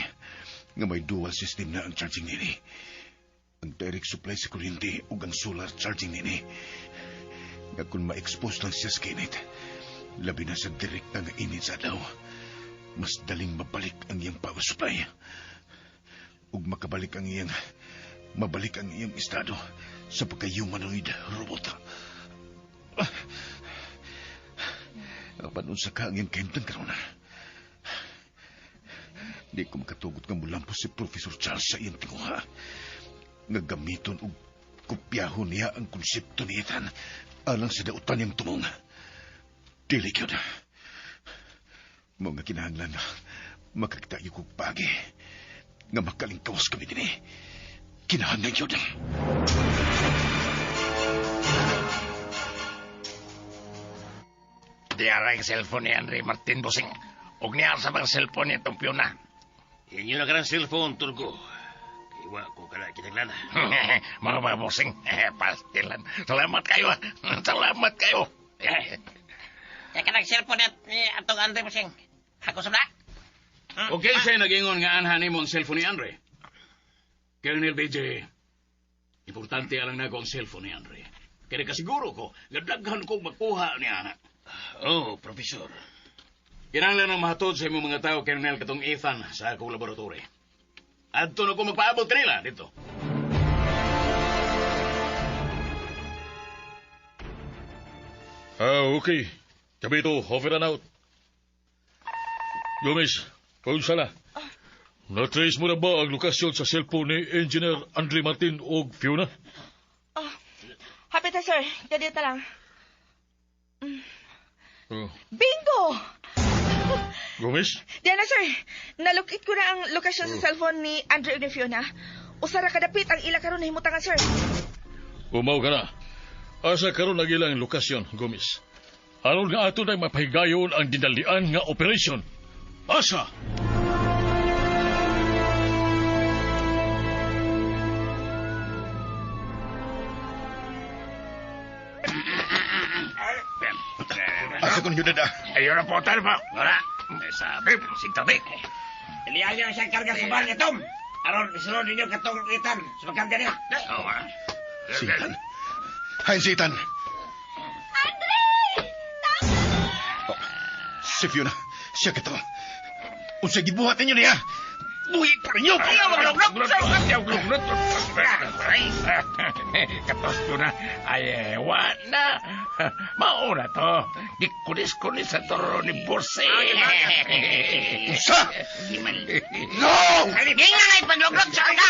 nga may dual system na ang charging nini. Ang direct supply sa kuryente ug ang solar charging nini. Nga kung ma-expose lang siya sa kinit, labi na sa direct nga init sa adlaw, mas daling mabalik ang iyang power supply. Ug mabalik ang iyang estado sa pagka-humanoid robot. Apan unsa ka ang iyang kaimtan karon? Di ko makatugot nga mulampos si Professor Charles sa iyang tinguha. Nga gamiton og kopyahon niya ang konsepto ni Ethan alang sa dautan niyang tumong. Dili yun. Mga kinahanglan na makakitayo kong pagi nga makalingkawas kami din eh. Kinahanglan yun. Diaray ang cellphone ni Andre Martin Bosing. Huwag niya sa mga cellphone niya itong Fiona. Inyo na ka ng cellphone, Turgo. Iwa ko ka na kinaglana. Mga Bosing, pastilan. Salamat kayo. Salamat kayo. Kaya ka nag-cellphone ni atong Andre Bosing. Ako sa Okay siya nag-ingon nga anhanin mo ang cellphone ni Andre. Colonel BJ, importante alang na ko ang cellphone ni Andre. Kaya kasiguro ko, gadaghan kong makuha ni Ana. Oh, Profesor. Kinahanglan ang mahatod sa imong mga tao, Colonel, katong Ethan sa akong laboratory. Adto na ko magpaabot kanila dito. Okay. Kabito, over and out. Gomez, kaunsala. Na-trace mo na ba ang lokasyon sa cellphone ni Engineer Andre Martin o Fiona? Hapit na, sir. Kadita lang. Oh. Bingo! Gomez? Diyan na, sir. Nalukit ko na ang lokasyon sa cellphone ni Andre ug ni Fiona. Usara kadapit ang ila karon nahimutangan, sir. Umaw ka na. Asa karon ang ilang lokasyon, Gomez? Aron nga ato na mapahigayon ang dinalian nga operasyon. Asa? Asa kong yun na. Ayaw na po, tal pa. Wala. Sabi, sigtabi. Ilihan niyo siyang karga sa bar niya, Tom. Aron, isunod ninyo katong itan sa magkanda niya. Oo. Si Ethan. Hi, si Ethan. Andre! Oh, si Fiona. Siya kito. Unsay gibuhat ninyo niya? Buhi pa rin yun! Ayaw, maglugnot! Ayaw, lugnot! Katos ko na, ay, na. Mauna to. Gikunis-kunis sa toro ni Borse. Isa! No! Hindi nga ngay paglugnot sa kanya!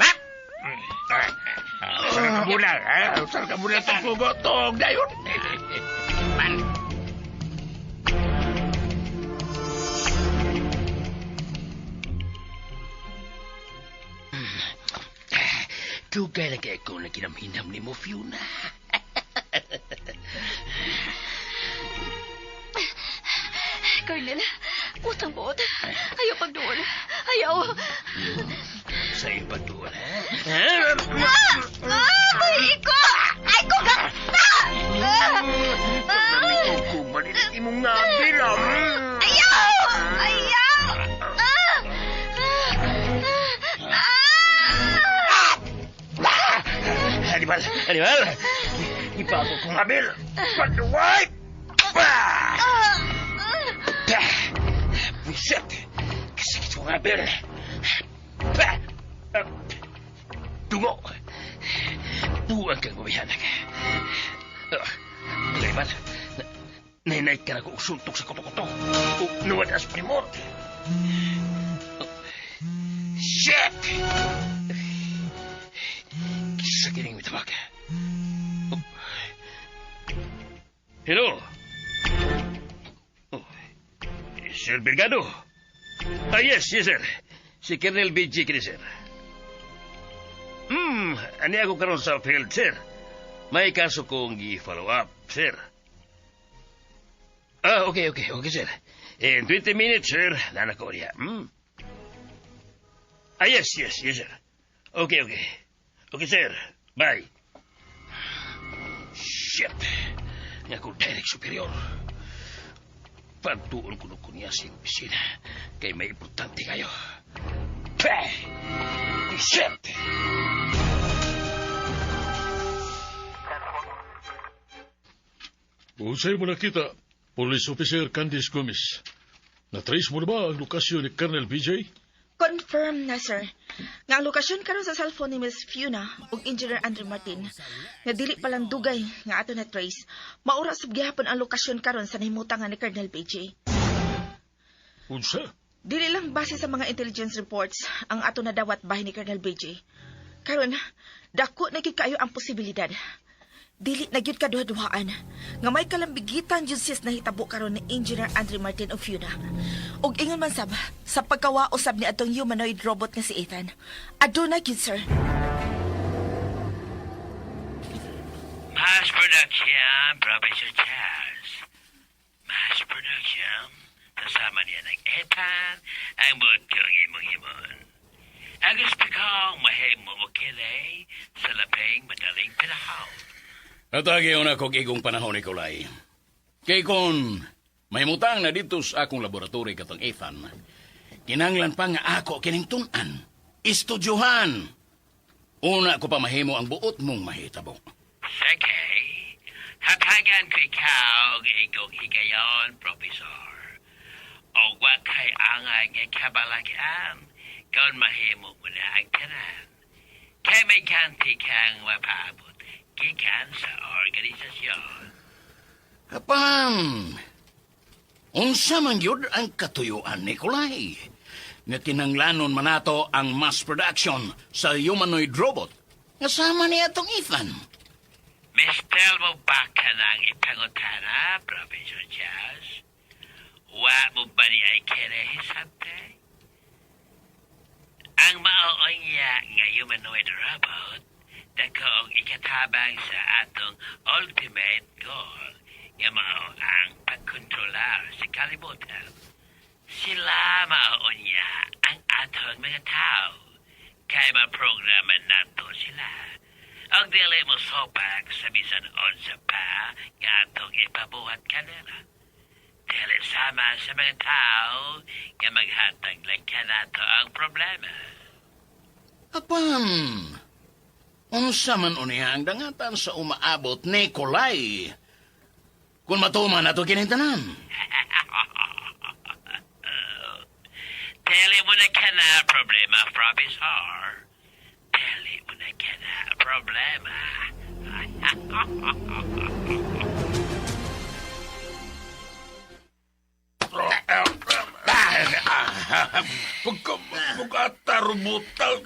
Ha? Saan ka muna, ha? Saan ka muna itong pugotong na yun? Dugay na kaya ko na kinamhinam ni mo, Fiona. Colonel, utang buot. Ayaw pagduol. Ayaw. Sa iyo pagduol, ha? Ay ko! Ay ko ka! Kung manilig imong nga bilang. Ayaw! Ayaw! Hannibal! Ipago kong habil! Paluway! Buset! Kasakit kong habil! Tungo! Buwan kang gumihanak. Hannibal! Nainay ka na kong suntok sa koto-koto. Nawadas primor. Shit! Sa kining mitawag. Hello? Sir Belgado? Yes, sir. Si Colonel BG kini, sir. Ani ako karon sa field, sir. May kaso kong i-follow up, sir. Okay, sir. In 20 minutes, sir, nana ko niya. Yes, sir. Okay. Okay, sir. Bye. Shit. Nga ko direct superior. Pantuon ko niya sa opisina. Kaya may importante kayo. Shit. Usay mo nakita, Police Officer Candice Gomez. Na-trace mo na ba ang lokasyon ni Colonel BJ? Confirm na, sir. Nga ang lokasyon karon sa cellphone ni Miss Fiona ug Engineer Andre Martin. Nga dili palang dugay nga ato na trace. Maura sab gihapon ang lokasyon karon sa nahimutangan ni Colonel BJ. Unsa? Dili lang base sa mga intelligence reports ang ato na dawat bahin ni Colonel BJ. Karon, dako na gyud kaayo ang posibilidad. Dili na gyud kaduha-duhaan nga may kalambigitan jud sis na hitabo karon ni Engineer Andre Martin o Fiona. Og ingon man sab sa pagkawaosab ni atong humanoid robot nga si Ethan. Aduna gyud, sir. Mass production, Professor Charles. Mass production. Kasama niya ng Ethan, ang buot kong imong-imon. Ang gusto kong mahimo mo kilay sa labing madaling pinahon. Natagyo na kong igong panahon, Nikolay. Kay kon may mutang na dito sa akong laboratory katong Ethan, kinanglan pa nga ako kining tunan. Istudyohan. Una ko pa mahimo ang buot mong mahitabo. Sige, hatagan ko ikaw igong higayon, Professor. O wag kay angay nga kabalagan kung mahimo mo na ang tanan. Kaya may ganti kang mapaabot gikan sa organisasyon. Apam, unsa man yun ang katuyuan, Nikolay? Nga kinanglanon man nato ang mass production sa humanoid robot. Nasama niya itong Ethan. Mistel mo ba ka nang ipangutana, Professor Charles? Wa mo ba di ay kinehisante? Ang maoon niya nga humanoid robot dakong ikatabang sa atong ultimate goal nga mao ang pagkontrolar sa kalibutan. Sila maoon niya ang atong mga tao kay maprograma nato sila. Ang dili mo sopak sa bisan onsa pa nga atong ipabuhat kanila. Dili sama sa mga tao nga maghatag lang kanato ang problema. Apam, unsa man uniya ang dangatan sa umaabot, Nikolay? Kung matuman nato kinintanan. Tell mo na ka na problema, Professor. Tell mo na ka na problema. Pagkatarubutang.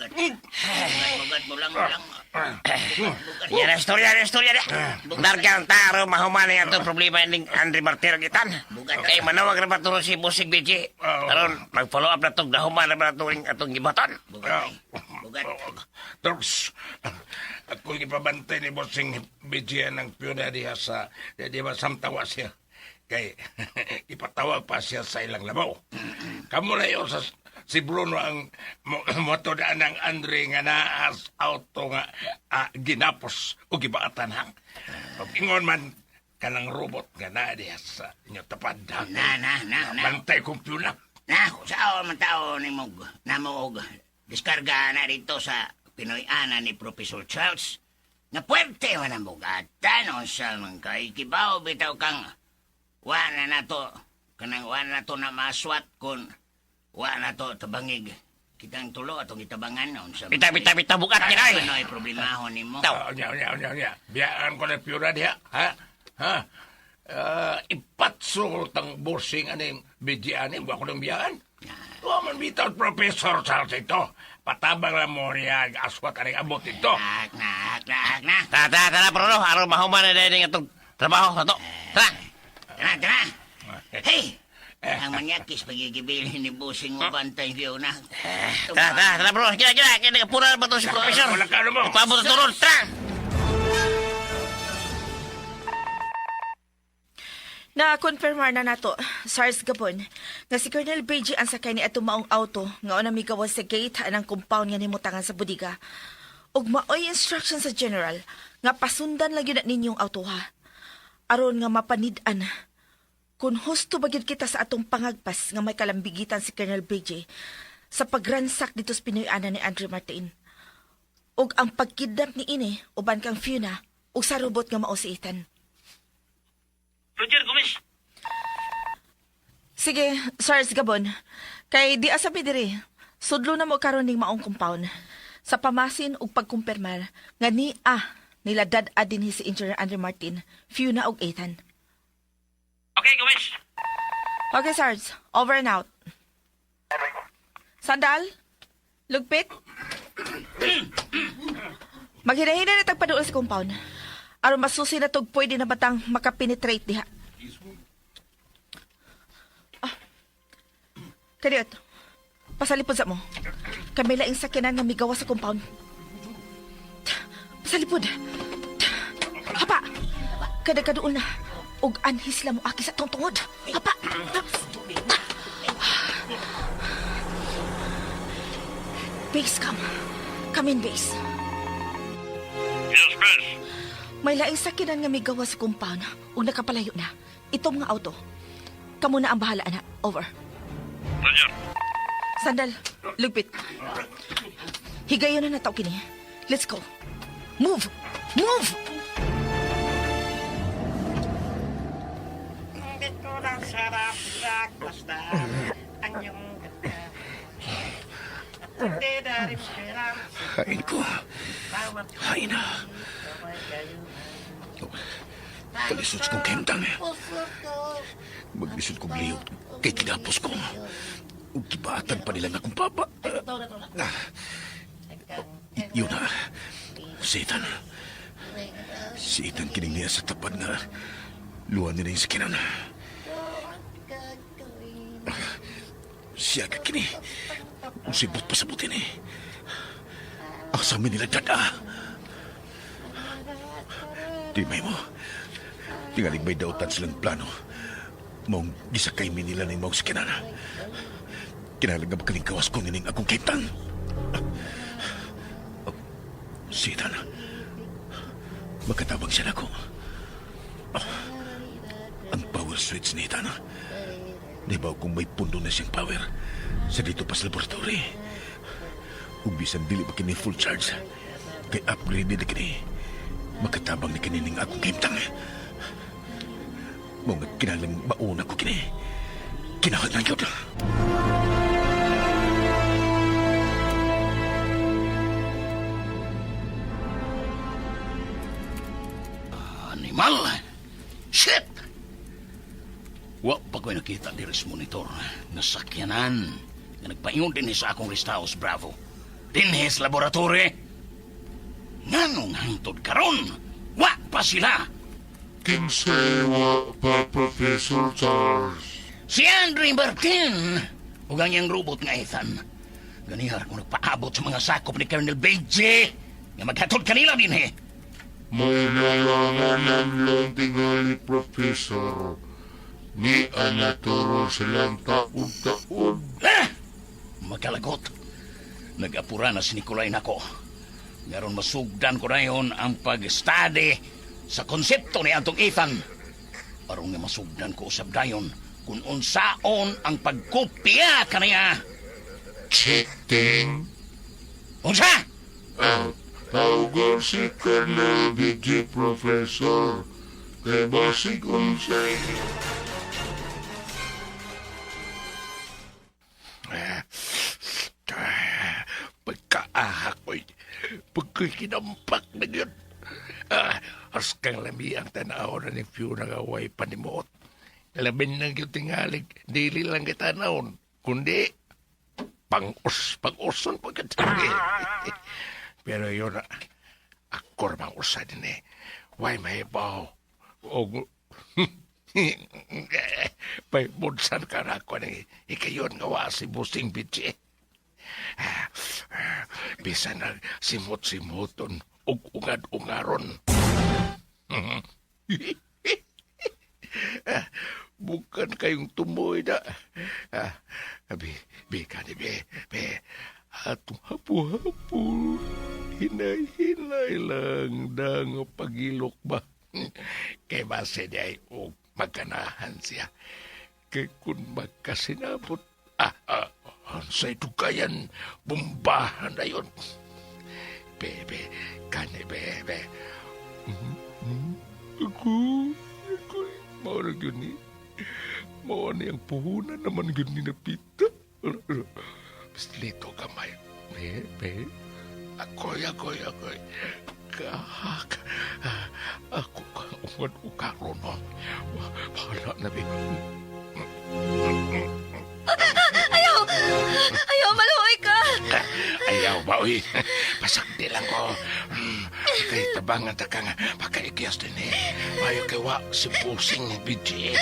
Bugat mo lang. Yan ang istorya na. Dargang taro, mahuman na itong problema ng Andre Martir gitan. Kay manawag na maturo si Busig BG. Karon mag-follow up na itong nahuman na maturing atong gibaton. Bugat. Terus, ako ipabantay ni Bossing BG ng piyuna diha sa, di ba, samtawa siya. Kay, ipatawag pa siya sa ilang labaw. Kamu na yun sa si Bruno ang motodaan ng Andre nga naas auto nga ginapos o gibaatan hang. Pag ingon man kanang robot nga na diha sa inyo tapad. Bantay kong piyuna. Sa man tao ni Mog, namog, diskarga na dito sa Pinoy-ana ni Professor Charles. Na puwerte man ang bugatan o sa mga kaikibaw bitaw kang wala na to, kanang wala na to na maswat kung wala na to tabangig. Kitang tulo atong itabangan noon sa... Bita bukat ka na eh! Ano ay problemahon ni mo? Nya. Biyaan ko na piyuna diha, ha? Ipatso tang borsing aning bidyanin, wala ko ng biyaan. Man bitaw Professor Charles ito. Patabang lang mo niya, aswat aning abot ito. Na. Tara, Bruno, araw mahuman na dahil itong trabaho na to. Tara! Hey! Ang manyakis pagigibilin ni Busing mo bantay view na. Tara, bro. Kaya pura na ba ito si Professor? Wala ka mo. Ipabot na turun. Tara! Na-confirmar na nato, SARS gapon, nga si Colonel Beji ang sakay ni atong maong auto nga una migawas sa gate anang compound nga nimutangan sa budiga. Ug maoy instruction sa general nga pasundan lang yun na ninyong auto ha. Aron nga mapanid-an kung husto bagid kita sa atong pangagpas nga may kalambigitan si Colonel Beji sa pagransak dito sa Pinoy-ana ni Andre Martin. Ug ang pagkidnap ni ini uban kang Fiona ug sa robot nga mao si Ethan. Roger Gomez. Sige, SARS Gabon. Kay di asabi diri, sudlo na mo karon ning maong compound. Sa pamasin ug pagkumpirmar nga nila dad-a dinhi si Engineer Andre Martin, Fiona ug Ethan. Okay, Gomez. Okay, SARS. Over and out. Sandal? Lugpit? Maghinahinay na tagpaduol sa compound. Aron masusi na tog pwede na batang makapenetrate diha. Kadiot, pasalipod sa mo. Kami laing sakyanan nga migawa sa compound. Pasalipod. Hapa, kada-kaduol na. Ug anhis lang mo aki sa tungtungod. Hapa. Base, come. Come in, base. Yes, Chris. May laing sakyanan nga migawa sa compound ug nakapalayo na. Itong nga auto. Kamu na ang bahala, ana. Over. Roger. Sandal, lugpit. Higayon na nataw kini. Let's go. Move! Move! Hindi ko lang sarap basta ang iyong Hain ko. Hain na. Kalisod sa kong kemtang. Maglisod kong liyot kay kinapos ko. Ug kibatan pa nila na kong papa. Yun na. Si Ethan. Si Ethan kining niya sa tapad nga luwan nila yung sakinan. Siya ka kini. Sibot pa sa buti ni. Asamin nila dada. Di may mo. Tingaling may dautan silang plano. Maong gisakay mi nila ng maong sakinan. Kinalang nga makaling kawas ko nining akong kaitang. Si Ethan. Magkatabang siya na ko. Ang power switch ni Ethan. Dibaw kung may pundo na siyang power sa dito pa sa laboratory. Ug bisan dili ba kini full charge. Kay upgrade na kini. Magkatabang ni kinining akong kaimtang. Mga kinalang mauna ko kini. Kinahanglan yun. animal. Shit! Wa pa ko'y nakita diri sa monitor. Nasakyanan. Na nagpaingon din sa akong rest house, Bravo. Dinhi sa laboratory. Nganong hangtod karon? Wa pa sila. Kinsewa pa, Professor Charles. Si Andre Martin. Ug ang iyang robot nga Ethan. Ganihar kung nagpaabot sa mga sakop ni Colonel Beige. Nga maghatod kanila din eh. May nalanganan lang tingali, Professor. Ni anaturo silang taod-taod. Magkalagot. Nag-apura na si Nicolay nako. Ngaron masugdan ko na yun ang pag-study sa konsepto ni Antong Ethan. Aron nga masugdan ko usab dayon kung unsaon ang pagkopya kaniya. Cheating? Unsa? Tawag si Colonel BG, Professor. Kaya basig unsa. Pagkaahak ko'y pagkikinampak na yun. As kang lami ang tanaw na ni Fiona nga way panimuot. Lamin lang yung tingalig, dili lang kita naon. Kundi, pang-uson po kita. Pero yun, akor bang usa din eh. Way mahibaw. O, may bunsan ka na ako ni ikayon nga wa si Busing Bitsi. Bisa na simot-simoton ug ungad-ungaron. Bukan kayong tumoy na. Bika ni be. Atong hapu-hapu. Hinay-hinay lang dang pagilok ba. Kay base niya ay magkanahan siya. Kay kung magkasinabot, sa itukayan, bumbahan na yun. Bebe, kani bebe. Ako, maurag yun eh. Mao na yung puhunan naman yun ni Napita. Lito kamay. Bebe, ako'y. Kahak. Ako ka ukaron mo. Bahala na bebe. Ayaw, maluoy ka! Ayaw ba, uy? Pasakti lang ko. Kay tabangan ta ka nga, pagkaikyas din eh. Ayaw kay wa si Pusing ni BG.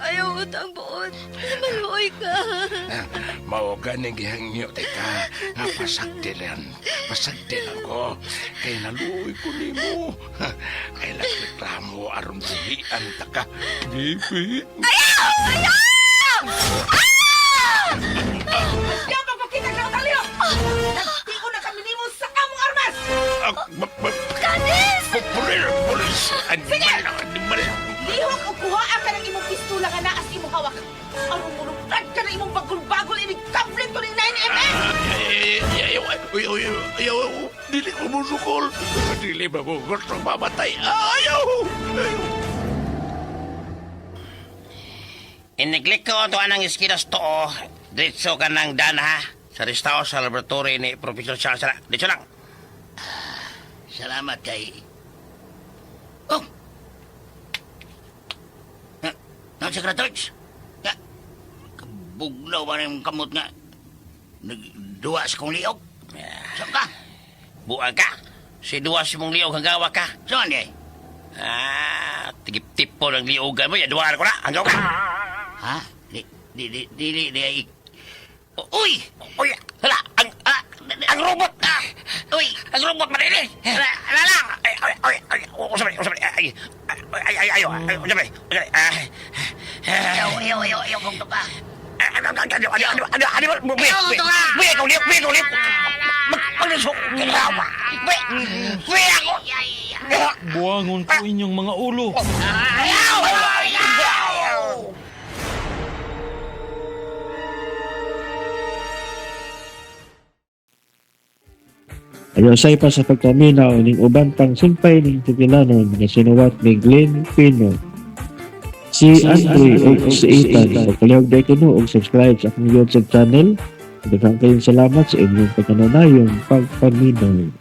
Ayaw utang buot. Maluoy ka. Mao ganing gihangyo, teka. Nga pasakti lang ko. Kay naluoy ko ni mo. Kay nagreklamo aron buhian ta ka. Bibi. Ayaw! Diyan magpakita ka ng talyo! Nagtigo na kami nimo sa among armas! Kanis! Pulis! Animal! Lihok o kuhaan ka ng imong pistola nga naas imong hawak. Arumurugtad ka na imong bagol-bagol inig tablet ko ni 9mm! Ayaw! Dili ko musukol! Dili ba mo gusto mamatay? Ayaw! Iniglik ko ito anang iskinas to. Diretso ka ng dana sa restaw sa laboratory ni Professor Charles. Diretso lang. Salamat kay... Oh! Secretaries? Kabuglaw ba rin kamot nga? Nagduwa sa kong liog? Saan ka? Buang ka? Si duwa si mong liog hanggawa ka? Saan di? Tigip-tip po ng liogan mo. Yaduwa ko na. Hanggaw ka. Ha? Di. Uy! Uy! Hala! Ang robot! Uy! Ang robot manili! Hala lang! Usapin! Ayaw! Usapin! Ayaw kong tuka! Ano? Buwi ko! Maglisok! Buwi ako! Buwangon ko inyong mga ulo. Ayaw! Ayosay pa sa pagkaminaw ning uban pang sumpay ning tugilanon nga sinuwat ni Glenn Pino. Si Andre o si Ethan, pagkalihog day kuno og subscribe sa akong YouTube channel. Daghang kayong salamat sa inyong pagkanunayong pagpaminaw.